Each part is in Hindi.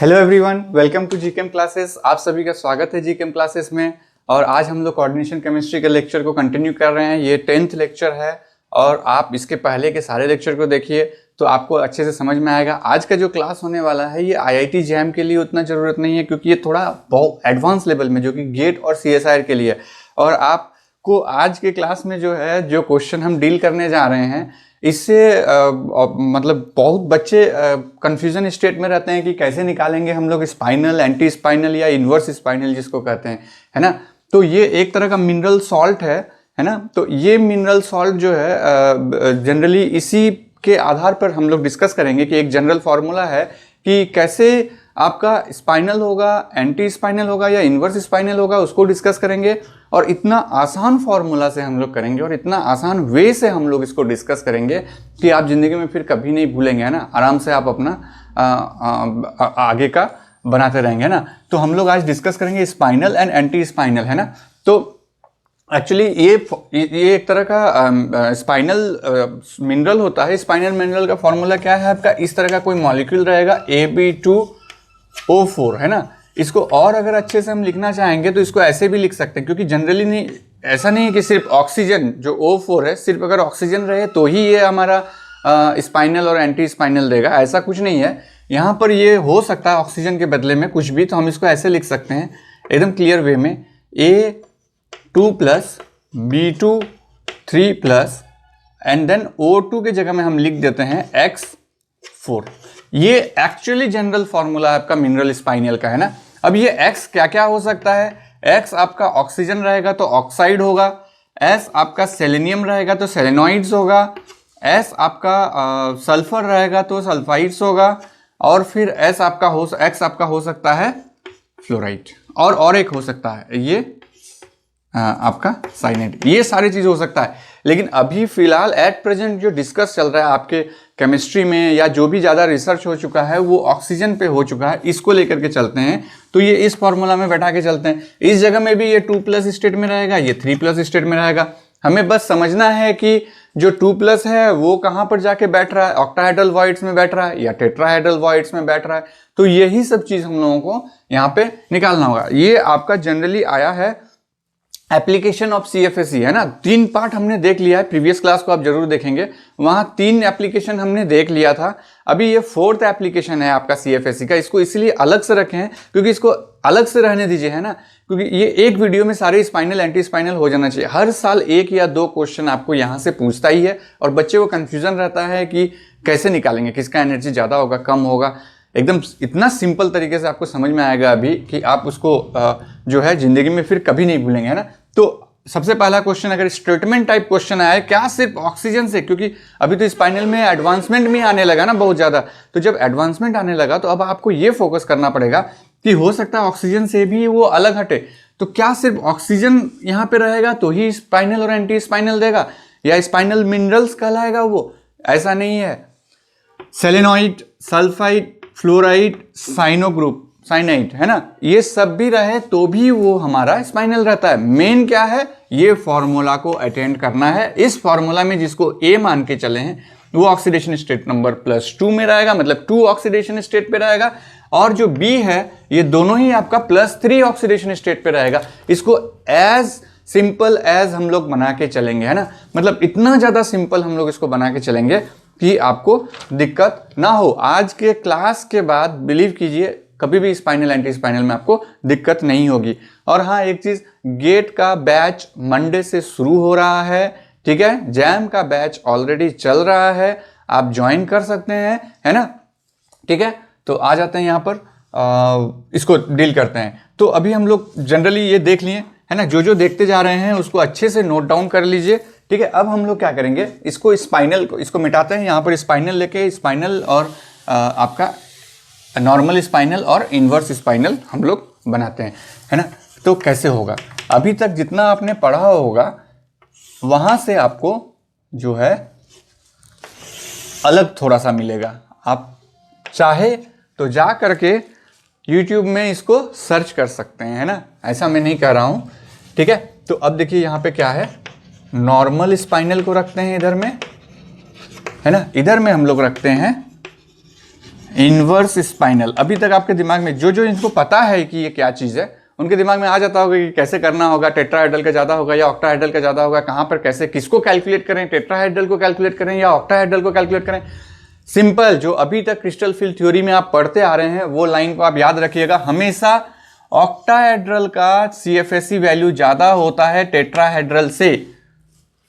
Hello everyone, welcome to GKM classes. आप सभी का स्वागत है जीकेएम क्लासेस में। और आज हम लोग कोऑर्डिनेशन केमिस्ट्री के लेक्चर को कंटिन्यू कर रहे हैं। ये 10th लेक्चर है और आप इसके पहले के सारे लेक्चर को देखिए तो आपको अच्छे से समझ में आएगा। आज का जो क्लास होने वाला है ये आईआईटी जैम के लिए उतना ज़रूरत नहीं है, क्योंकि ये थोड़ा बहुत एडवांस लेवल में जो कि गेट और सीएसआईआर के लिए। और आपको आज के क्लास में जो क्वेश्चन हम डील करने जा रहे हैं, इससे मतलब बहुत बच्चे कंफ्यूजन स्टेट में रहते हैं कि कैसे निकालेंगे हम लोग स्पाइनल, एंटी स्पाइनल या इन्वर्स स्पाइनल जिसको कहते हैं, है ना। तो ये एक तरह का मिनरल सॉल्ट है ना। तो ये मिनरल सॉल्ट जो है जनरली इसी के आधार पर हम लोग डिस्कस करेंगे कि एक जनरल फार्मूला है कि कैसे आपका स्पाइनल होगा, एंटी स्पाइनल होगा या इन्वर्स स्पाइनल होगा, उसको डिस्कस करेंगे। और इतना आसान फार्मूला से हम लोग करेंगे और इतना आसान वे से हम लोग इसको डिस्कस करेंगे कि आप ज़िंदगी में फिर कभी नहीं भूलेंगे, है ना। आराम से आप अपना आगे का बनाते रहेंगे, है ना। तो हम लोग आज डिस्कस करेंगे स्पाइनल एंड एंटी स्पाइनल, है ना। तो एक्चुअली ये एक तरह का स्पाइनल मिनरल होता है। स्पाइनल मिनरल का फॉर्मूला क्या है आपका, इस तरह का कोई मॉलिक्यूल रहेगा Ab2O4, है ना। इसको और अगर अच्छे से हम लिखना चाहेंगे तो इसको ऐसे भी लिख सकते हैं, क्योंकि जनरली नहीं, ऐसा नहीं है कि सिर्फ ऑक्सीजन जो O4 है, सिर्फ अगर ऑक्सीजन रहे तो ही ये हमारा स्पाइनल और एंटी स्पाइनल देगा, ऐसा कुछ नहीं है। यहाँ पर ये हो सकता है ऑक्सीजन के बदले में कुछ भी, तो हम इसको ऐसे लिख सकते हैं एकदम क्लियर वे में, A2 plus B2 3 plus and then O2 की जगह में हम लिख देते हैं X4। ये एक्चुअली जनरल फॉर्मूला आपका मिनरल स्पाइनल का, है ना। अब ये X क्या क्या हो सकता है, X आपका ऑक्सीजन रहेगा तो ऑक्साइड होगा, S आपका सेलेनियम रहेगा तो सेलेनॉइड्स होगा, S आपका सल्फर रहेगा तो सल्फाइड्स होगा, और फिर X आपका हो सकता है फ्लोराइड, और एक हो सकता है ये आपका साइनाइड। ये सारी चीज़ हो सकता है। लेकिन अभी फिलहाल एट प्रेजेंट जो डिस्कस चल रहा है आपके केमिस्ट्री में, या जो भी ज़्यादा रिसर्च हो चुका है वो ऑक्सीजन पे हो चुका है, इसको लेकर के चलते हैं। तो ये इस फॉर्मूला में बैठा के चलते हैं। इस जगह में भी ये 2+ स्टेट में रहेगा, ये 3+ स्टेट में रहेगा। हमें बस समझना है कि जो 2+ है वो कहाँ पर जाके बैठ रहा है, ऑक्टाहेड्रल वॉइड्स में बैठ रहा है या टेट्राहेड्रल वॉइड्स में बैठ रहा है। तो यही सब चीज़ हम लोगों को यहाँ पे निकालना होगा। ये आपका जनरली आया है एप्लीकेशन ऑफ CFSE, है ना। 3 पार्ट हमने देख लिया है, प्रीवियस क्लास को आप जरूर देखेंगे, वहां 3 एप्लीकेशन हमने देख लिया था। अभी ये 4th एप्लीकेशन है आपका CFSE का। इसको इसलिए अलग से रखे हैं क्योंकि इसको अलग से रहने दीजिए, है ना, क्योंकि ये एक वीडियो में सारे स्पाइनल एंटी स्पाइनल हो जाना चाहिए। हर साल 1 या 2 क्वेश्चन आपको यहाँ से पूछता ही है और बच्चे को कंफ्यूजन रहता है कि कैसे निकालेंगे, किसका एनर्जी ज़्यादा होगा, कम होगा। एकदम इतना सिंपल तरीके से आपको समझ में आएगा अभी कि आप उसको जो है जिंदगी में फिर कभी नहीं भूलेंगे, है ना। तो सबसे पहला क्वेश्चन, अगर स्टेटमेंट टाइप क्वेश्चन आया, क्या सिर्फ ऑक्सीजन से, क्योंकि अभी तो स्पाइनल में एडवांसमेंट भी आने लगा ना बहुत ज़्यादा। तो जब एडवांसमेंट आने लगा तो अब आपको ये फोकस करना पड़ेगा कि हो सकता है ऑक्सीजन से भी वो अलग हटे। तो क्या सिर्फ ऑक्सीजन यहाँ पे रहेगा तो ही स्पाइनल और एंटी स्पाइनल देगा, या स्पाइनल मिनरल्स कहलाएगा वो? ऐसा नहीं है। सेलेनॉइड, सल्फाइड, फ्लोराइड, साइनाइड, है ना, ये सब भी रहे तो भी वो हमारा स्पाइनल रहता है। मेन क्या है, ये फॉर्मूला को अटेंड करना है। इस फॉर्मूला में जिसको A मान के चले हैं वो ऑक्सीडेशन स्टेट नंबर +2 में रहेगा, मतलब 2 ऑक्सीडेशन स्टेट पे रहेगा। और जो B है ये दोनों ही आपका +3 ऑक्सीडेशन स्टेट पे रहेगा। इसको एज सिंपल एज हम लोग बना के चलेंगे, है ना। मतलब इतना ज्यादा सिंपल हम लोग इसको बना के चलेंगे कि आपको दिक्कत ना हो। आज के क्लास के बाद बिलीव कीजिए कभी भी स्पाइनल एंटी स्पाइनल में आपको दिक्कत नहीं होगी। और हाँ, एक चीज, गेट का बैच मंडे से शुरू हो रहा है, ठीक है। जैम का बैच ऑलरेडी चल रहा है, आप ज्वाइन कर सकते हैं, है ना, ठीक है। तो आ जाते हैं यहाँ पर, इसको डील करते हैं। तो अभी हम लोग जनरली ये देख लिए, है ना, जो देखते जा रहे हैं उसको अच्छे से नोट डाउन कर लीजिए, ठीक है। अब हम लोग क्या करेंगे, इसको स्पाइनल को इसको मिटाते हैं। यहाँ पर स्पाइनल लेके स्पाइनल और आपका नॉर्मल स्पाइनल और इन्वर्स स्पाइनल हम लोग बनाते हैं, है ना। तो कैसे होगा, अभी तक जितना आपने पढ़ा होगा वहां से आपको जो है अलग थोड़ा सा मिलेगा। आप चाहे तो जा करके YouTube में इसको सर्च कर सकते हैं, है ना, ऐसा मैं नहीं कह रहा हूं, ठीक है। तो अब देखिए यहाँ पे क्या है, नॉर्मल स्पाइनल को रखते हैं इधर में, है ना, इधर में हम लोग रखते हैं इनवर्स स्पाइनल। अभी तक आपके दिमाग में जो जो इनको पता है कि ये क्या चीज़ है, उनके दिमाग में आ जाता होगा कि कैसे करना होगा, टेट्राहेड्रल का ज़्यादा होगा या ऑक्टाहेड्रल का ज़्यादा होगा, कहाँ पर कैसे किसको कैलकुलेट करें, टेट्राहेड्रल को कैलकुलेट करें या ऑक्टाहेड्रल को कैलकुलेट करें। सिंपल, जो अभी तक क्रिस्टल फील्ड थ्योरी में आप पढ़ते आ रहे हैं वो लाइन को आप याद रखिएगा, हमेशा ऑक्टाहेड्रल का CFSE वैल्यू ज़्यादा होता है टेट्राहेड्रल से,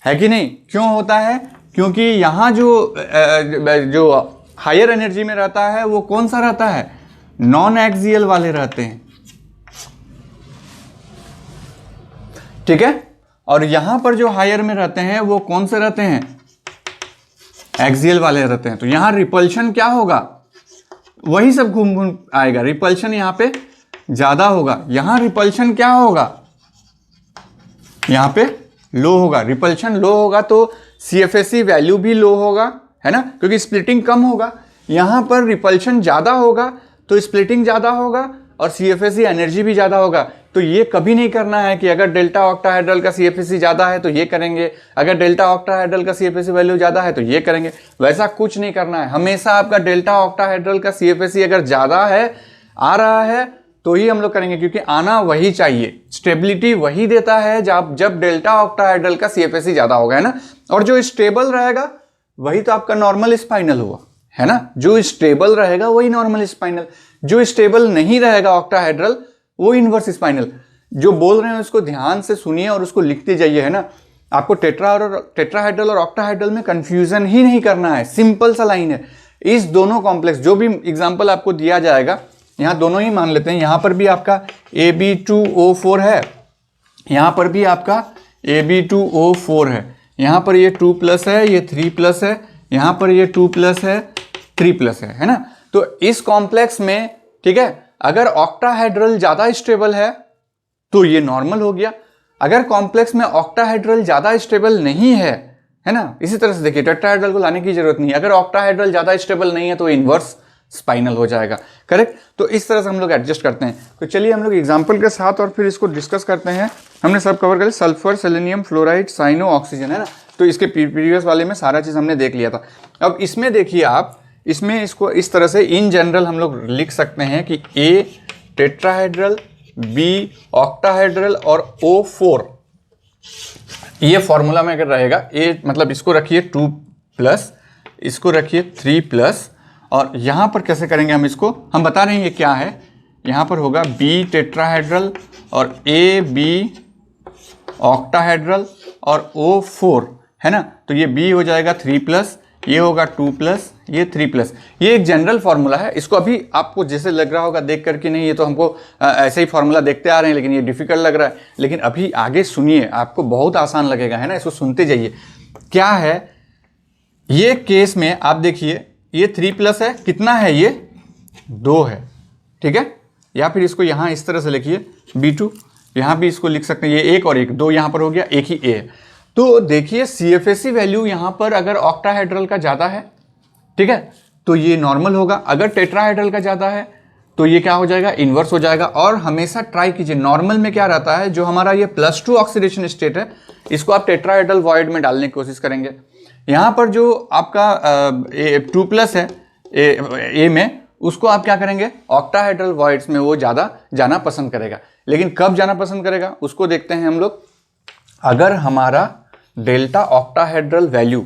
है कि नहीं? क्यों होता है? क्योंकि यहाँ जो हायर एनर्जी में रहता है वो कौन सा रहता है? नॉन एक्सियल वाले रहते हैं, ठीक है। और यहां पर जो हायर में रहते हैं वो कौन से रहते हैं? एक्सियल वाले रहते हैं। तो यहां रिपल्शन क्या होगा? वही सब घूम घूम आएगा, रिपल्शन यहां पे ज्यादा होगा। यहां रिपल्शन क्या होगा? यहां पे लो होगा। रिपल्शन लो होगा तो CFSE वैल्यू भी लो होगा, है ना, क्योंकि स्प्लिटिंग कम होगा। यहां पर रिपल्शन ज्यादा होगा तो स्प्लिटिंग ज्यादा होगा और CFSE एनर्जी भी ज्यादा होगा। तो ये कभी नहीं करना है कि अगर डेल्टा ऑक्टाहेड्रल का CFSE ज्यादा है तो ये करेंगे, अगर डेल्टा ऑक्टाहेड्रल का CFSE वैल्यू ज्यादा है तो ये करेंगे, वैसा कुछ नहीं करना है। हमेशा आपका डेल्टा ऑक्टाहेड्रल का CFSE अगर ज्यादा है, आ रहा है, तो ही हम लोग करेंगे, क्योंकि आना वही चाहिए, स्टेबिलिटी वही देता है जब डेल्टा ऑक्टाहेड्रल का CFSE ज्यादा होगा, है ना। और जो स्टेबल रहेगा वही तो आपका नॉर्मल स्पाइनल हुआ, है ना। जो स्टेबल रहेगा वही नॉर्मल स्पाइनल, जो स्टेबल नहीं रहेगा ऑक्टाहेड्रल वो इनवर्स स्पाइनल। जो बोल रहे हैं उसको ध्यान से सुनिए और उसको लिखते जाइए, है ना। आपको टेट्राहेड्रल और ऑक्टाहेड्रल में कंफ्यूजन ही नहीं करना है, सिंपल सा लाइन है। इस दोनों कॉम्प्लेक्स, जो भी एग्जांपल आपको दिया जाएगा, यहाँ दोनों ही मान लेते हैं। यहाँ पर भी आपका AB2O4 है, यहाँ पर भी आपका AB2O4 है, यहाँ पर ये 2+ है, ये 3+ है, यहाँ पर ये 2+ है, 3+ है ना। तो इस कॉम्प्लेक्स में, ठीक है, अगर ऑक्टाहेड्रल ज्यादा स्टेबल है तो ये नॉर्मल हो गया। अगर कॉम्प्लेक्स में ऑक्टाहेड्रल ज्यादा स्टेबल नहीं है ना। इसी तरह से देखिए, टेट्राहेड्रल को लाने की जरूरत नहीं है। अगर ऑक्टाहेड्रल ज्यादा स्टेबल नहीं है तो इनवर्स स्पाइनल हो जाएगा, करेक्ट। तो इस तरह से हम लोग एडजस्ट करते हैं। तो चलिए हम लोग एग्जांपल के साथ और फिर इसको डिस्कस करते हैं। हमने सब कवर कर लिया, sulphur, selenium, fluoride, cyano, oxygen, है ना। तो इसके प्रीवियस वाले में सारा चीज हमने देख लिया था। अब इसमें देखिए आप, इसमें इसको इस तरह से इन जनरल हम लोग लिख सकते हैं कि A टेट्राहेड्रल, B ऑक्टाहेड्रल और O4, ये फॉर्मूला में अगर रहेगा A, मतलब इसको रखिए 2+, इसको रखिए 3+, और यहां पर कैसे करेंगे हम इसको, हम बता रहे हैं ये क्या है। यहां पर होगा B टेट्राहेड्रल और AB ऑक्टाहेड्रल और O4, है ना। तो ये B हो जाएगा 3+, ये होगा 2+, ये 3+। ये एक जनरल फॉर्मूला है। इसको अभी आपको जैसे लग रहा होगा देख करके, नहीं ये तो हमको ऐसे ही फॉर्मूला देखते आ रहे हैं, लेकिन ये डिफिकल्ट लग रहा है। लेकिन अभी आगे सुनिए, आपको बहुत आसान लगेगा, है ना। इसको सुनते जाइए। क्या है ये केस में, आप देखिए ये 3+ है, कितना है ये? 2 है, ठीक है। या फिर इसको यहां इस तरह से लिखिए B2, यहां भी इसको लिख सकते हैं, ये 1 और 1, 2 यहां पर हो गया, एक ही A है। तो देखिए CFSE वैल्यू यहां पर अगर ऑक्टाहेड्रल का ज्यादा है, ठीक है, तो ये नॉर्मल होगा। अगर टेट्राहेड्रल का ज्यादा है तो ये क्या हो जाएगा? इनवर्स हो जाएगा। और हमेशा ट्राई कीजिए, नॉर्मल में क्या रहता है, जो हमारा ये +2 ऑक्सीडेशन स्टेट है, इसको आप टेट्राहेड्रल वॉइड में डालने की कोशिश करेंगे। यहां पर जो आपका 2+ है A में, उसको आप क्या करेंगे? ऑक्टाहेड्रल वॉइड्स में वो ज्यादा जाना पसंद करेगा। लेकिन कब जाना पसंद करेगा उसको देखते हैं हम लोग। अगर हमारा डेल्टा ऑक्टाहेड्रल वैल्यू,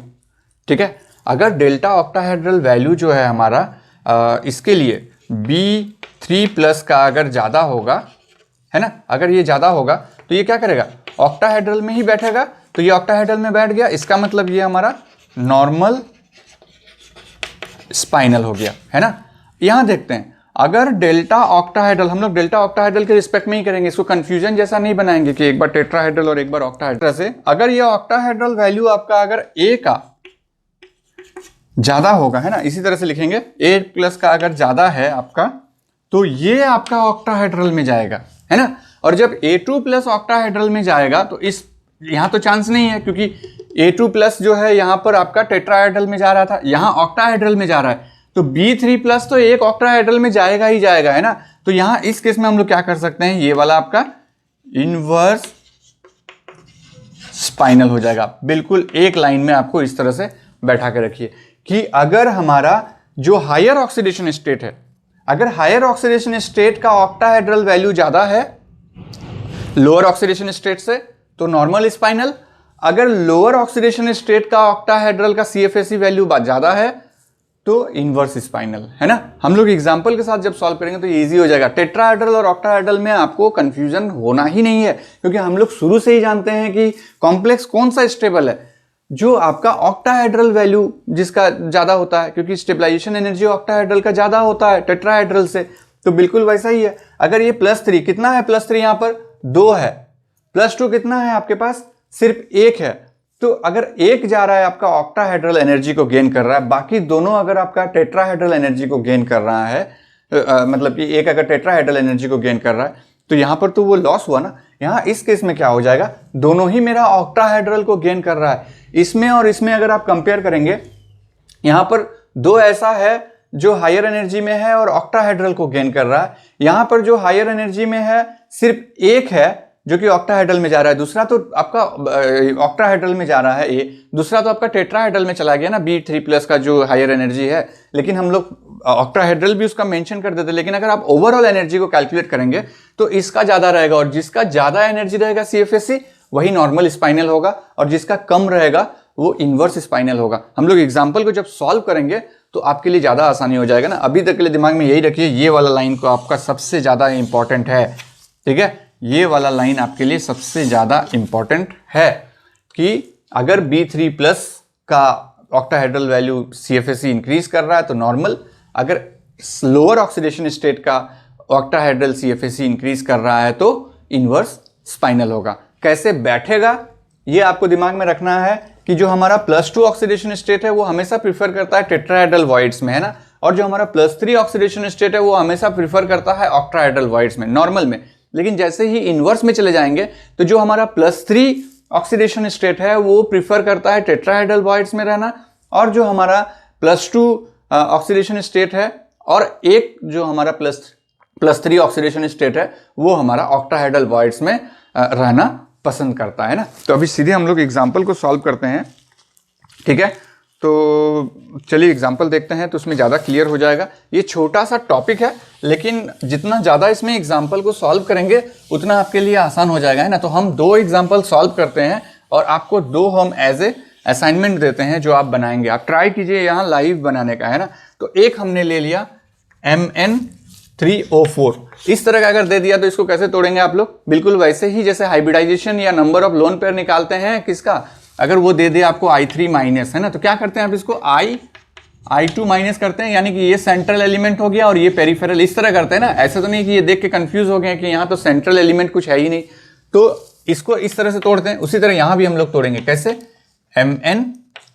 ठीक है, अगर डेल्टा ऑक्टाहेड्रल वैल्यू जो है हमारा इसके लिए B3+ का अगर ज़्यादा होगा, है ना, अगर ये ज़्यादा होगा तो ये क्या करेगा? ऑक्टाहेड्रल में ही बैठेगा। तो ये ऑक्टाहेड्रल में बैठ गया, इसका मतलब ये हमारा नॉर्मल स्पाइनल हो गया, है ना। यहां देखते हैं, अगर डेल्टा ऑक्टाहेड्रल, हम लोग डेल्टा ऑक्टाहेड्रल के रिस्पेक्ट में ही करेंगे, इसको कंफ्यूजन जैसा नहीं बनाएंगे कि एक बार टेट्राहेड्रल और एक बार ऑक्टाहेड्रल से। अगर ये ऑक्टाहेड्रल वैल्यू आपका अगर A का ज्यादा होगा, है ना, इसी तरह से लिखेंगे, A+ का अगर ज्यादा है आपका, तो ये आपका ऑक्टाहेड्रल में जाएगा, है ना। और जब A2+ ऑक्टाहेड्रल में जाएगा तो इस यहां तो चांस नहीं है, क्योंकि A2+ जो है यहां पर आपका टेट्राहेड्रल में जा रहा था, यहां ऑक्टाहेड्रल में जा रहा है। तो B3+ तो एक ऑक्टाहेड्रल में जाएगा ही जाएगा, है ना। तो यहां इस केस में हम लोग क्या कर सकते हैं, ये वाला आपका इनवर्स स्पाइनल हो जाएगा। बिल्कुल एक लाइन में आपको इस तरह से बैठा के रखिए कि अगर हमारा जो हायर ऑक्सीडेशन स्टेट है, अगर हायर ऑक्सीडेशन स्टेट का ऑक्टाहेड्रल वैल्यू ज्यादा है लोअर ऑक्सीडेशन स्टेट से तो नॉर्मल स्पाइनल, अगर लोअर ऑक्सीडेशन स्टेट का ऑक्टाहेड्रल का सीएफएसी वैल्यू ज्यादा है तो इनवर्स स्पाइनल, है ना। हम लोग एग्जांपल के साथ जब सॉल्व करेंगे तो ये इजी हो जाएगा। टेट्राहेड्रल और ऑक्टाहेड्रल में आपको कंफ्यूजन होना ही नहीं है, क्योंकि हम लोग शुरू से ही जानते हैं कि कॉम्प्लेक्स कौन सा स्टेबल है, जो आपका ऑक्टाहेड्रल वैल्यू जिसका ज्यादा होता है, क्योंकि स्टेबलाइजेशन एनर्जी ऑक्टाहेड्रल का ज्यादा होता है टेट्राहेड्रल से, तो बिल्कुल वैसा ही है। अगर ये +3 कितना है, +3 यहां पर 2 है, +2 कितना है आपके पास, सिर्फ 1 है। तो अगर एक जा रहा है आपका ऑक्टाहेड्रल एनर्जी को गेन कर रहा है, बाकी दोनों अगर आपका टेट्राहेड्रल एनर्जी को गेन कर रहा है, मतलब कि एक अगर टेट्राहेड्रल एनर्जी को गेन कर रहा है तो यहां पर तो वो लॉस हुआ ना। यहां इस केस में क्या हो जाएगा, दोनों ही मेरा ऑक्टाहेड्रल को गेन कर रहा है। इसमें और इसमें अगर आप कंपेयर करेंगे, यहां पर 2 ऐसा है जो हायर एनर्जी में है और ऑक्टाहेड्रल को गेन कर रहा है, यहां पर जो हायर एनर्जी में है सिर्फ 1 है जो कि ऑक्टाहेड्रल में जा रहा है, दूसरा तो आपका ऑक्टाहेड्रल में जा रहा है ए, दूसरा तो आपका टेट्राहेड्रल में चला गया ना B3+ का जो हायर एनर्जी है। लेकिन हम लोग ऑक्टाहेड्रल भी उसका मेंशन कर देते, लेकिन अगर आप ओवरऑल एनर्जी को कैलकुलेट करेंगे तो इसका ज्यादा रहेगा, और जिसका ज्यादा एनर्जी रहेगा सीएफएसी वही नॉर्मल स्पाइनल होगा, और जिसका कम रहेगा वो इनवर्स स्पाइनल होगा। हम लोग एग्जाम्पल को जब सॉल्व करेंगे तो आपके लिए ज्यादा आसानी हो जाएगा ना। अभी तक के लिए दिमाग में यही रखिए, ये वाला लाइन को आपका सबसे ज्यादा इंपॉर्टेंट है, ठीक है। ये वाला लाइन आपके लिए सबसे ज्यादा इंपॉर्टेंट है कि अगर B3+ का ऑक्टाहेड्रल वैल्यू सीएफएसी इंक्रीज कर रहा है तो नॉर्मल, अगर लोअर ऑक्सीडेशन स्टेट का ऑक्टाहेड्रल सीएफएसी इंक्रीज कर रहा है तो इनवर्स स्पाइनल होगा। कैसे बैठेगा ये आपको दिमाग में रखना है कि जो हमारा +2 ऑक्सीडेशन स्टेट है वो हमेशा प्रीफर करता है टेट्राहेड्रल वॉइड्स में, है ना, और जो हमारा +3 ऑक्सीडेशन स्टेट है वो हमेशा प्रीफर करता है ऑक्टाहेड्रल वॉइड्स में, नॉर्मल में। लेकिन जैसे ही इनवर्स में चले जाएंगे तो जो हमारा +3 ऑक्सीडेशन स्टेट है वो प्रीफर करता है टेट्राहेड्रल वॉइड्स में रहना, और जो हमारा +2 ऑक्सीडेशन स्टेट है और एक जो हमारा +3 ऑक्सीडेशन स्टेट है वो हमारा ऑक्टाहेड्रल वॉइड्स में रहना पसंद करता है ना। तो अभी सीधे हम लोग एग्जाम्पल को सॉल्व करते हैं, ठीक है। तो चलिए एग्जाम्पल देखते हैं तो उसमें ज़्यादा क्लियर हो जाएगा। ये छोटा सा टॉपिक है, लेकिन जितना ज़्यादा इसमें एग्जाम्पल को सॉल्व करेंगे उतना आपके लिए आसान हो जाएगा, है ना। तो हम 2 एग्जाम्पल सॉल्व करते हैं और आपको 2 हम एज ए असाइनमेंट देते हैं जो आप बनाएंगे। आप ट्राई कीजिए यहाँ लाइव बनाने का, है ना। तो एक हमने ले लिया Mn3O4, इस तरह का अगर दे दिया तो इसको कैसे तोड़ेंगे आप लोग, बिल्कुल वैसे ही जैसे हाइब्रिडाइजेशन या नंबर ऑफ लोन पेयर निकालते हैं किसका, अगर वो दे दे आपको I3- है ना, तो क्या करते हैं आप इसको I2- करते हैं, यानी कि ये सेंट्रल एलिमेंट हो गया और ये पेरिफेरल, इस तरह करते हैं ना। ऐसे तो नहीं कि ये देख के कंफ्यूज हो गए कि यहाँ तो सेंट्रल एलिमेंट कुछ है ही नहीं, तो इसको इस तरह से तोड़ते हैं। उसी तरह यहाँ भी हम लोग तोड़ेंगे, कैसे, Mn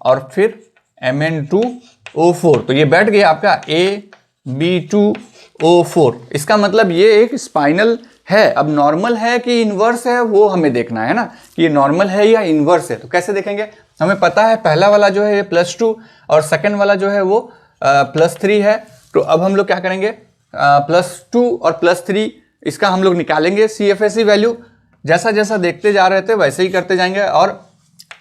और फिर Mn2O4, तो ये बैठ गया आपका AB2O4। इसका मतलब ये एक स्पाइनल है। अब नॉर्मल है कि इनवर्स है वो हमें देखना है ना, कि ये नॉर्मल है या इनवर्स है। तो कैसे देखेंगे, हमें पता है पहला वाला जो है ये +2 और सेकंड वाला जो है वो +3 है। तो अब हम लोग क्या करेंगे, +2 और +3 इसका हम लोग निकालेंगे सीएफएसी वैल्यू। जैसा जैसा देखते जा रहे थे वैसे ही करते जाएंगे। और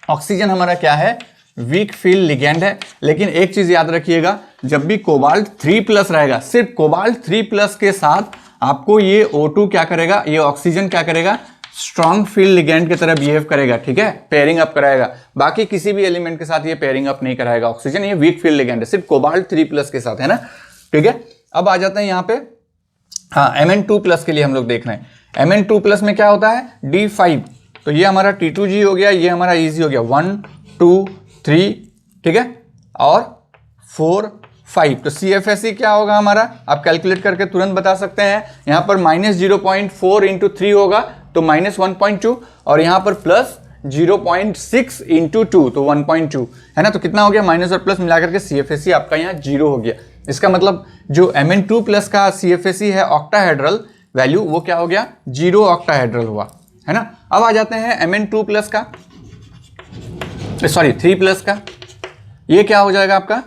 ऑक्सीजन हमारा क्या है, वीक फील्ड लिगेंड है। लेकिन एक चीज याद रखिएगा, जब भी कोबाल्ट 3+ रहेगा, सिर्फ कोबाल्ट 3+ के साथ आपको ये O2 क्या करेगा, ये ऑक्सीजन क्या करेगा, स्ट्रॉन्ग फील्ड लिगेंड की तरह बिहेव करेगा, ठीक है, पेयरिंग अप कराएगा। बाकी किसी भी एलिमेंट के साथ ये पेयरिंग अप नहीं कराएगा ऑक्सीजन, ये वीक फील्ड लिगेंड है, सिर्फ कोबाल्ट 3+ के साथ, है ना, ठीक है। अब आ जाते हैं यहाँ पे, हाँ, Mn2+ के लिए हम लोग देख रहे हैं। Mn2+ में क्या होता है, D5, तो ये हमारा T2G हो गया, ये हमारा इजी हो गया 1 2 3, ठीक है, और 4 5। तो CFSE क्या होगा हमारा, आप कैलकुलेट करके तुरंत बता सकते हैं। यहाँ पर -0.4 × 3 होगा तो -1.2, और यहाँ पर +0.6 × 2 तो 1.2, है ना। तो कितना हो गया, माइनस और प्लस मिलाकर के CFSE आपका यहाँ 0 हो गया। इसका मतलब जो Mn2+ का CFSE है ऑक्टाहेड्रल वैल्यू, वो क्या हो गया, 0 ऑक्टाहेड्रल हुआ, है ना। अब आ जाते हैं Mn2+ का, सॉरी 3+ का, ये क्या हो जाएगा आपका,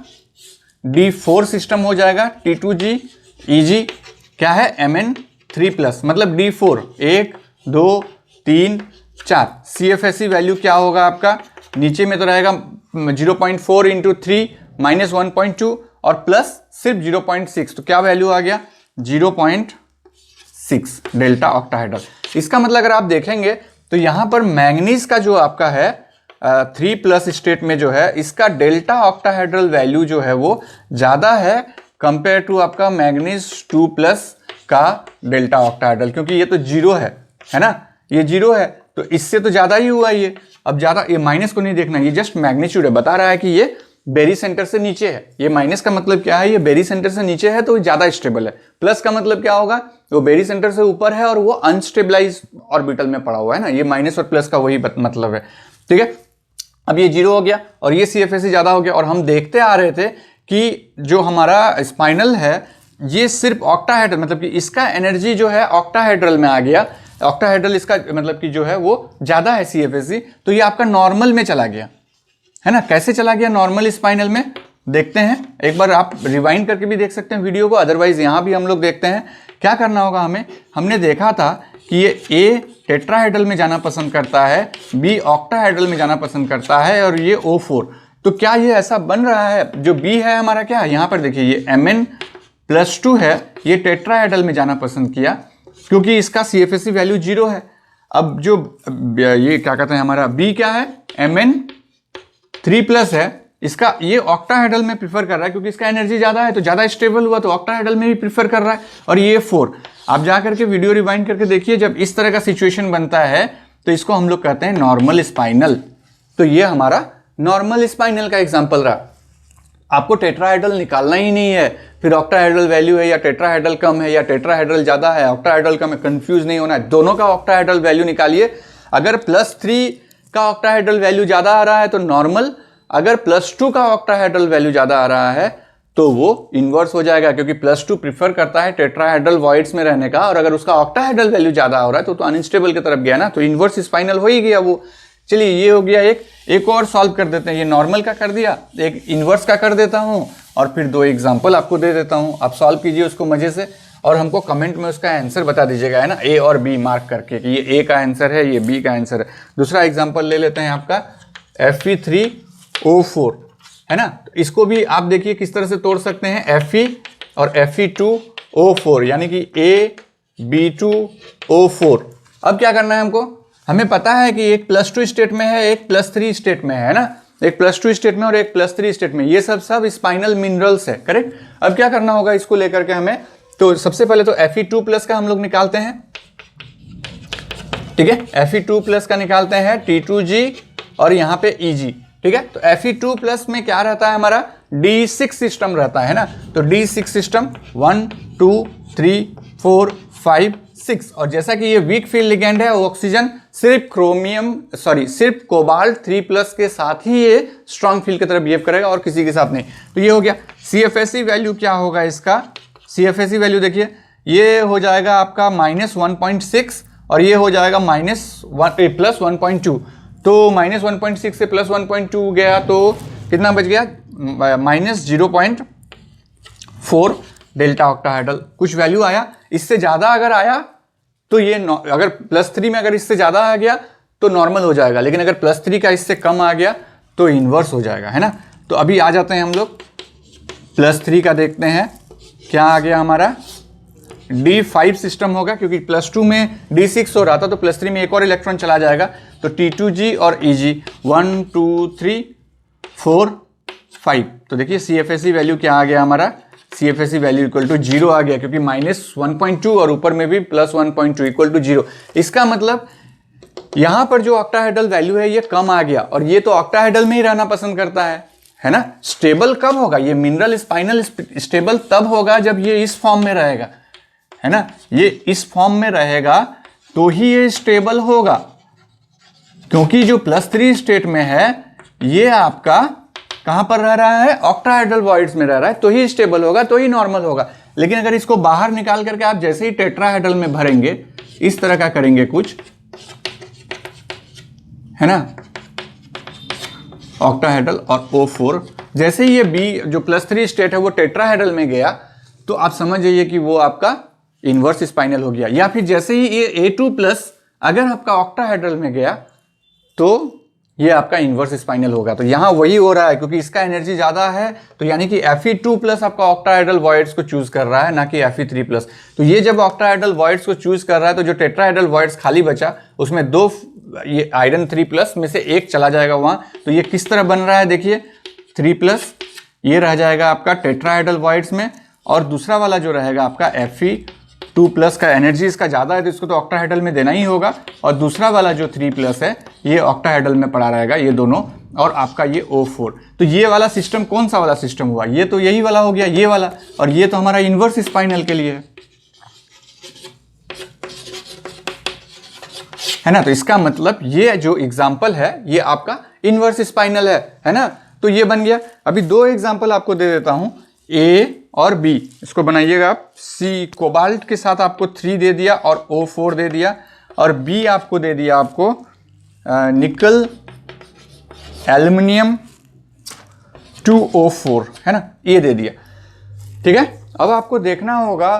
D4 सिस्टम हो जाएगा, T2G EG क्या है, Mn3+, मतलब D4 1 2 3 4। CFSE वैल्यू क्या होगा आपका, नीचे में तो रहेगा 0.4 × 3 -1.2, और प्लस सिर्फ 0.6, तो क्या वैल्यू आ गया 0.6 डेल्टा ऑक्टाहेड्रल। इसका मतलब अगर आप देखेंगे तो यहां पर मैंगनीज का जो आपका है 3+ स्टेट में जो है इसका डेल्टा ऑक्टाहेड्रल वैल्यू जो है वो ज्यादा है कंपेयर टू आपका मैंगनीज 2+ का डेल्टा ऑक्टाहेड्रल, क्योंकि ये तो 0 है ना, ये 0 है तो इससे तो ज्यादा ही हुआ ये। अब ज्यादा, ये माइनस को नहीं देखना, ये जस्ट मैग्नीट्यूड है, बता रहा है कि ये बेरी सेंटर से नीचे है। ये माइनस का मतलब क्या है, ये बेरी सेंटर से नीचे है तो ज्यादा स्टेबल है। प्लस का मतलब क्या होगा, वो बेरी सेंटर से ऊपर है और वो अनस्टेबलाइज ऑर्बिटल में पड़ा हुआ है ना। ये माइनस और प्लस का वही मतलब है, ठीक है। अब ये 0 हो गया और ये CFSE ज्यादा हो गया, और हम देखते आ रहे थे कि जो हमारा स्पाइनल है ये सिर्फ ऑक्टाहेड्रल, मतलब कि इसका एनर्जी जो है ऑक्टाहेड्रल में आ गया। ऑक्टाहेड्रल इसका मतलब कि जो है वो ज्यादा है CFSE, तो ये आपका नॉर्मल में चला गया है ना। कैसे चला गया नॉर्मल स्पाइनल में, देखते हैं एक बार, आप रिवाइंड करके भी देख सकते हैं वीडियो को, अदरवाइज यहां भी हम लोग देखते हैं क्या करना होगा हमें। हमने देखा था कि ये A टेट्राहेड्रल में जाना पसंद करता है, B ऑक्टाहेड्रल में जाना पसंद करता है और ये O4। तो क्या ये ऐसा बन रहा है, जो B है हमारा क्या है, यहां पर देखिए ये Mn+2 है, ये टेट्राहेड्रल में जाना पसंद किया क्योंकि इसका CFSE वैल्यू 0 है। अब जो ये क्या कहते हैं हमारा B क्या है, Mn3+ है, इसका ये ऑक्टाहेड्रल में प्रीफर कर रहा है क्योंकि इसका एनर्जी ज्यादा है तो ज्यादा स्टेबल हुआ, तो ऑक्टाहेड्रल में भी प्रीफर कर रहा है। और ये 4, आप जाकर के वीडियो रिवाइंड करके देखिए, जब इस तरह का सिचुएशन बनता है तो इसको हम लोग कहते हैं नॉर्मल स्पाइनल। तो ये हमारा नॉर्मल स्पाइनल का एग्जांपल रहा। आपको टेट्राहेड्रल निकालना ही नहीं है, फिर ऑक्टाहेड्रल वैल्यू है या टेट्राहेड्रल कम है या टेट्राहेड्रल ज्यादा है, ऑक्टाहेड्रल कम है, कंफ्यूज नहीं होना है। दोनों का ऑक्टाहेड्रल वैल्यू निकालिए। अगर +3 का ऑक्टाहेड्रल वैल्यू ज्यादा आ रहा है तो नॉर्मल, अगर +2 का ऑक्टाहेड्रल वैल्यू ज्यादा आ रहा है तो वो इन्वर्स हो जाएगा, क्योंकि +2 प्रीफर करता है टेट्राहेड्रल वॉइड्स में रहने का, और अगर उसका ऑक्टाहेड्रल वैल्यू ज्यादा हो रहा है तो अनस्टेबल की तरफ गया ना, तो इन्वर्स स्पाइनल हो ही गया वो। चलिए ये हो गया एक और सॉल्व कर देते हैं। ये नॉर्मल का कर दिया, एक इन्वर्स का कर देता हूं और फिर 2 एग्जांपल आपको दे देता हूं। आप सॉल्व कीजिए उसको मजे से और हमको कमेंट में उसका आंसर बता दीजिएगा, है ना, A और B मार्क करके कि ये A का आंसर है, ये B का आंसर है। दूसरा एग्जांपल ले लेते हैं आपका Fe3O4, है ना। तो इसको भी आप देखिए किस तरह से तोड़ सकते हैं, Fe और Fe2O4 यानी कि AB2O4। अब क्या करना है हमको, हमें पता है कि एक +2 स्टेट में है, एक +3 स्टेट में है ना, एक +2 स्टेट में और एक +3 स्टेट में। ये सब स्पाइनल मिनरल्स है, करेक्ट। अब क्या करना होगा इसको लेकर के हमें, तो सबसे पहले तो Fe2+ का हम लोग निकालते हैं, ठीक है। Fe2+ का निकालते हैं T2G और यहाँ पे EG, ठीक है। तो Fe2+ में क्या रहता है हमारा, D6 सिस्टम रहता है ना। तो D6 सिस्टम 1 2 3 4 5 6, और जैसा कि ये वीक फील्ड लिगेंड है, ऑक्सीजन सिर्फ कोबाल्ट 3+ के साथ ही ये स्ट्रॉन्ग फील्ड की तरफ बिहेव करेगा और किसी के साथ नहीं। तो ये हो गया। CFSE वैल्यू क्या होगा इसका, CFSE वैल्यू देखिए, ये हो जाएगा आपका -1.6 और ये हो जाएगा +1.2। तो -1.6 से +1.2 गया तो कितना बच गया, -0.4 डेल्टा ऑक्टाहेड्रल। कुछ वैल्यू आया, इससे ज्यादा अगर आया तो ये अगर +3 में अगर इससे ज्यादा आ गया तो नॉर्मल हो जाएगा, लेकिन अगर +3 का इससे कम आ गया तो इन्वर्स हो जाएगा, है ना। तो अभी आ जाते हैं हम लोग +3 का, देखते हैं क्या आ गया हमारा, D5 सिस्टम होगा, क्योंकि +2 में D6 हो रहा था तो +3 में एक और इलेक्ट्रॉन चला जाएगा। तो T2G और EG 1 2 3 4 5। तो देखिए CFSE वैल्यू क्या आ गया हमारा, CFSE वैल्यू इक्वल टू 0 आ गया, क्योंकि -1.2 और ऊपर में भी +1.2 इक्वल टू 0। इसका मतलब यहां पर जो ऑक्टाहेड्रल वैल्यू है ये कम आ गया, और ये तो ऑक्टाहेड्रल में ही रहना पसंद करता है ना। स्टेबल कब होगा ये मिनरल स्पाइनल, स्टेबल तब होगा जब ये इस फॉर्म में रहेगा, है ना। ये इस फॉर्म में रहेगा तो ही ये स्टेबल होगा, क्योंकि जो +3 स्टेट में है ये आपका कहां पर रह रहा है, ऑक्टाहेड्रल वॉइड्स में रह रहा है, तो ही स्टेबल होगा, तो ही नॉर्मल होगा। लेकिन अगर इसको बाहर निकाल करके आप जैसे ही टेट्राहेड्रल में भरेंगे, इस तरह का करेंगे कुछ, है ना, ऑक्टाहेड्रल और O4, जैसे ही ये B जो +3 स्टेट है वो टेट्राहेड्रल में गया तो आप समझ जाइए कि वो आपका इन्वर्स स्पाइनल हो गया। या फिर जैसे ही ये A2+ अगर आपका ऑक्टाहेड्रल में गया तो ये आपका इन्वर्स स्पाइनल होगा। तो यहाँ वही हो रहा है क्योंकि इसका एनर्जी ज़्यादा है, तो यानी कि Fe2+ आपका ऑक्टाहेड्रल वॉइड्स को चूज कर रहा है, ना कि Fe3+। तो ये जब ऑक्टाहेड्रल वॉइड्स को चूज कर रहा है तो जो टेट्राहेड्रल वॉइड्स खाली बचा उसमें 2 ये आयरन 3+ में से एक चला जाएगा वहाँ। तो ये किस तरह बन रहा है देखिए, 3+ ये रह जाएगा आपका टेट्राहेड्रल वॉइड्स में, और दूसरा वाला जो रहेगा आपका Fe2+ का एनर्जी इसका ज़्यादा है तो इसको तो ऑक्टाहेड्रल में देना ही होगा, और दूसरा वाला जो 3+ है ये ऑक्टाहेड्रल में पड़ा रहेगा, ये दोनों, और आपका ये O4। तो ये वाला सिस्टम कौन सा वाला सिस्टम हुआ, ये तो यही वाला हो गया, ये वाला, और ये तो हमारा इन्वर्स स्पाइनल के लिए है ना। तो इसका मतलब ये जो एग्जाम्पल है ये आपका इन्वर्स स्पाइनल है ना। तो ये बन गया। अभी 2 एग्जाम्पल आपको दे देता हूं, A और B, इसको बनाइएगा आप। C कोबाल्ट के साथ आपको 3 दे दिया और O4 दे दिया, और B आपको दे दिया आपको निकल एल्युमिनियम 2O4 है ना, ये दे दिया। ठीक है, अब आपको देखना होगा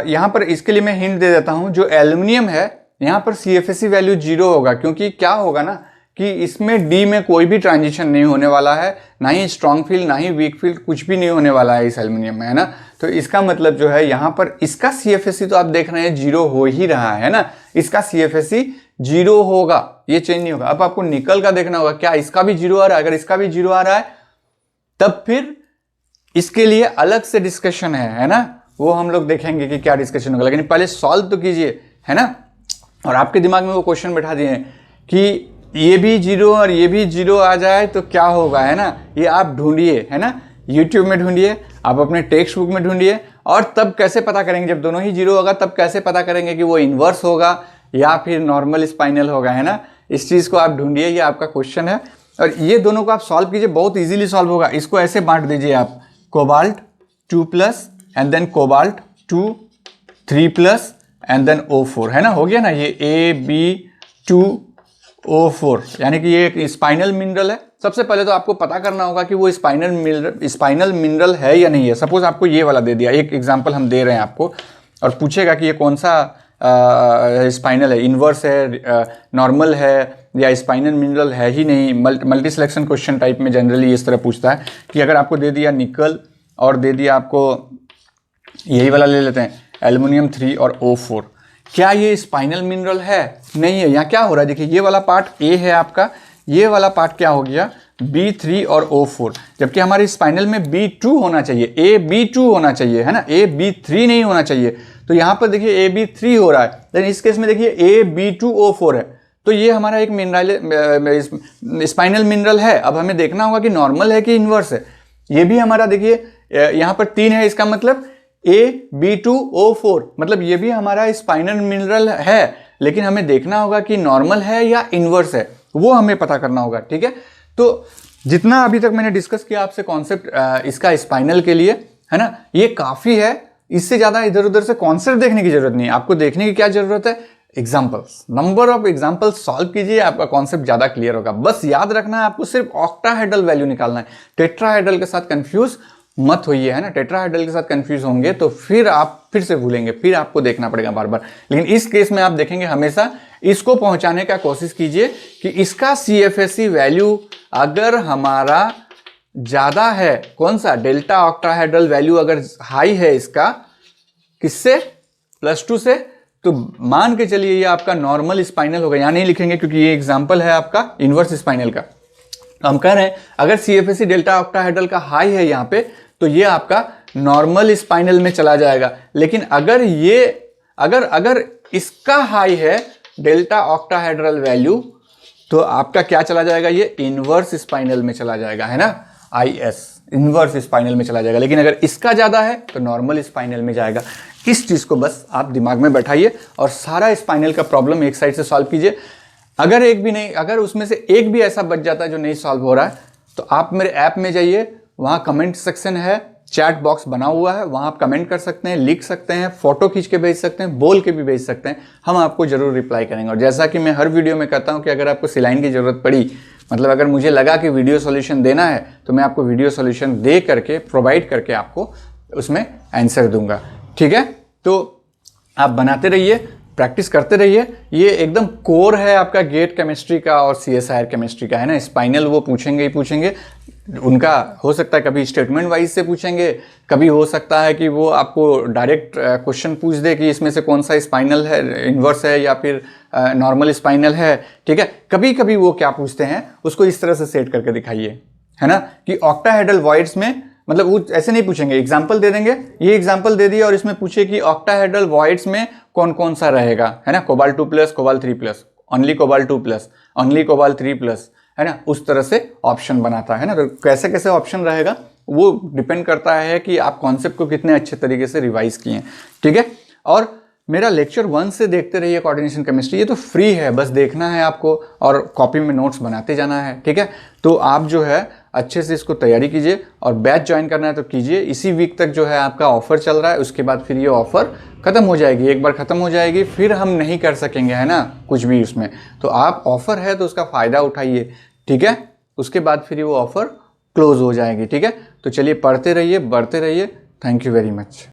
यहाँ पर, इसके लिए मैं हिंट दे देता हूँ, जो एल्युमिनियम है यहाँ पर CFSE वैल्यू 0 होगा, क्योंकि क्या होगा ना कि इसमें D में कोई भी ट्रांजिशन नहीं होने वाला है, ना ही स्ट्रॉन्ग फील्ड ना ही वीक फील्ड, कुछ भी नहीं होने वाला है इस एल्युमिनियम में, है ना। तो इसका मतलब जो है यहाँ पर इसका CFSE तो आप देख रहे हैं 0 हो ही रहा है ना, इसका CFSE 0 होगा, ये चेंज नहीं होगा। अब आपको निकल का देखना होगा, क्या इसका भी 0 आ रहा है? अगर इसका भी 0 आ रहा है तब फिर इसके लिए अलग से डिस्कशन है ना, वो हम लोग देखेंगे कि क्या डिस्कशन होगा, लेकिन पहले सॉल्व तो कीजिए, है ना। और आपके दिमाग में वो क्वेश्चन बैठा दिए हैं कि ये भी 0 और ये भी 0 आ जाए तो क्या होगा, है ना। ये आप ढूंढिए, है ना, YouTube में ढूंढिए, आप अपने टेक्स्ट बुक में ढूंढिए, और तब कैसे पता करेंगे, जब दोनों ही 0 होगा तब कैसे पता करेंगे कि वो इन्वर्स होगा या फिर नॉर्मल स्पाइनल होगा, है ना। इस चीज़ को आप ढूंढिए, ये आपका क्वेश्चन है, और ये दोनों को आप सॉल्व कीजिए, बहुत ईजिली सॉल्व होगा। इसको ऐसे बांट दीजिए आप, cobalt 2+ and then cobalt 2 3+ and then O4, है ना, हो गया ना, ये AB2O4, यानी कि ये एक स्पाइनल मिनरल है। सबसे पहले तो आपको पता करना होगा कि वो स्पाइनल मिनरल है या नहीं है। सपोज आपको ये वाला दे दिया, एक एग्जांपल हम दे रहे हैं आपको, और पूछेगा कि ये कौन सा स्पाइनल है, इन्वर्स है, नॉर्मल है, या स्पाइनल मिनरल है ही नहीं। मल्टी सिलेक्शन क्वेश्चन टाइप में जनरली इस तरह पूछता है कि अगर आपको दे दिया निकल और दे दिया आपको यही वाला ले लेते हैं एल्युमिनियम 3 और O4, क्या ये स्पाइनल मिनरल है? नहीं है। यहाँ क्या हो रहा है देखिए, ये वाला पार्ट A है आपका, ये वाला पार्ट क्या हो गया B3 और O4, जबकि हमारे स्पाइनल में B2 होना चाहिए, AB2 होना चाहिए, है ना, AB3 नहीं होना चाहिए। तो यहाँ पर देखिए AB3 हो रहा है, लेकिन इस केस में देखिए AB2O4 है। तो ये हमारा एक मिनरल स्पाइनल मिनरल है। अब हमें देखना होगा कि नॉर्मल है कि इन्वर्स है। ये भी हमारा देखिए यहाँ पर 3 है, इसका मतलब AB2O4, मतलब ये भी हमारा स्पाइनल मिनरल है, लेकिन हमें देखना होगा कि नॉर्मल है या इन्वर्स है, वो हमें पता करना होगा। ठीक है, तो जितना अभी तक मैंने डिस्कस किया आपसे कॉन्सेप्ट इसका स्पाइनल के लिए, है ना, ये काफ़ी है। इससे ज़्यादा इधर उधर से कॉन्सेप्ट देखने की जरूरत नहीं है। आपको देखने की क्या जरूरत है, examples, number of examples solve कीजिए, आपका कॉन्सेप्ट ज़्यादा क्लियर होगा। बस याद रखना है आपको, सिर्फ ऑक्टाहेड्रल वैल्यू निकालना है, टेट्राहेड्रल के साथ कंफ्यूज मत होइए, है ना। टेट्राहेड्रल के साथ कंफ्यूज होंगे तो फिर आप फिर से भूलेंगे, फिर आपको देखना पड़ेगा बार बार। लेकिन इस केस में आप देखेंगे हमेशा इसको पहुंचाने का कोशिश कीजिए कि इसका CFSE वैल्यू अगर हमारा ज़्यादा है, कौन सा, डेल्टा ऑक्टाहेड्रल वैल्यू अगर हाई है इसका, किससे, +2 से, तो मान के चलिए ये आपका नॉर्मल स्पाइनल होगा। यहाँ नहीं लिखेंगे क्योंकि ये एग्जाम्पल है आपका इन्वर्स स्पाइनल का। हम कह रहे हैं अगर CFSE डेल्टा ऑक्टाहेड्रल का हाई है यहाँ पे, तो ये आपका नॉर्मल स्पाइनल में चला जाएगा। लेकिन अगर ये अगर इसका हाई है डेल्टा ऑक्टाहेड्रल वैल्यू, तो आपका क्या चला जाएगा, ये इन्वर्स स्पाइनल में चला जाएगा, है ना, IS इन्वर्स स्पाइनल में चला जाएगा। लेकिन अगर इसका ज्यादा है तो नॉर्मल स्पाइनल में जाएगा। इस चीज को बस आप दिमाग में बैठाइए और सारा स्पाइनल का प्रॉब्लम एक साइड से सॉल्व कीजिए। अगर एक भी नहीं, अगर उसमें से एक भी ऐसा बच जाता है जो नहीं सॉल्व हो रहा है, तो आप मेरे ऐप में जाइए, वहाँ कमेंट सेक्शन है, चैट बॉक्स बना हुआ है, वहाँ आप कमेंट कर सकते हैं, लिख सकते हैं, फोटो खींच के भेज सकते हैं, बोल के भी भेज सकते हैं, हम आपको जरूर रिप्लाई करेंगे। और जैसा कि मैं हर वीडियो में कहता हूँ कि अगर आपको सिलाइन की ज़रूरत पड़ी, मतलब अगर मुझे लगा कि वीडियो सॉल्यूशन देना है, तो मैं आपको वीडियो सॉल्यूशन दे करके, प्रोवाइड करके आपको उसमें आंसर दूंगा। ठीक है, तो आप बनाते रहिए, प्रैक्टिस करते रहिए। ये एकदम कोर है आपका गेट केमिस्ट्री का और CSIR केमिस्ट्री का, है ना। स्पाइनल वो पूछेंगे ही पूछेंगे, उनका हो सकता है कभी स्टेटमेंट वाइज से पूछेंगे, कभी हो सकता है कि वो आपको डायरेक्ट क्वेश्चन पूछ दे कि इसमें से कौन सा स्पाइनल है, इन्वर्स है या फिर नॉर्मल स्पाइनल है, ठीक है। कभी कभी वो क्या पूछते हैं उसको इस तरह से सेट करके दिखाइए, है ना, कि ऑक्टाहेड्रल वॉइड्स में, मतलब वो ऐसे नहीं पूछेंगे, एग्जाम्पल दे देंगे, ये एग्जाम्पल दे दिया और इसमें पूछे कि ऑक्टाहेड्रल वॉइड्स में कौन कौन सा रहेगा, है ना, cobalt 2+, cobalt 3+, only cobalt 2+, only cobalt 3+, है ना, उस तरह से ऑप्शन बनाता है ना। तो कैसे कैसे ऑप्शन रहेगा वो डिपेंड करता है कि आप कॉन्सेप्ट को कितने अच्छे तरीके से रिवाइज किए हैं, ठीक है। और मेरा लेक्चर 1 से देखते रहिए कोऑर्डिनेशन केमिस्ट्री, ये तो फ्री है, बस देखना है आपको और कॉपी में नोट्स बनाते जाना है, ठीक है। तो आप जो है अच्छे से इसको तैयारी कीजिए और बैच ज्वाइन करना है तो कीजिए। इसी वीक तक जो है आपका ऑफर चल रहा है, उसके बाद फिर ये ऑफर खत्म हो जाएगी। एक बार खत्म हो जाएगी फिर हम नहीं कर सकेंगे, है ना, कुछ भी उसमें। तो आप ऑफर है तो उसका फ़ायदा उठाइए, ठीक है। उसके बाद फिर वो ऑफर क्लोज हो जाएगी, ठीक है। तो चलिए पढ़ते रहिए, बढ़ते रहिए। Thank you very much.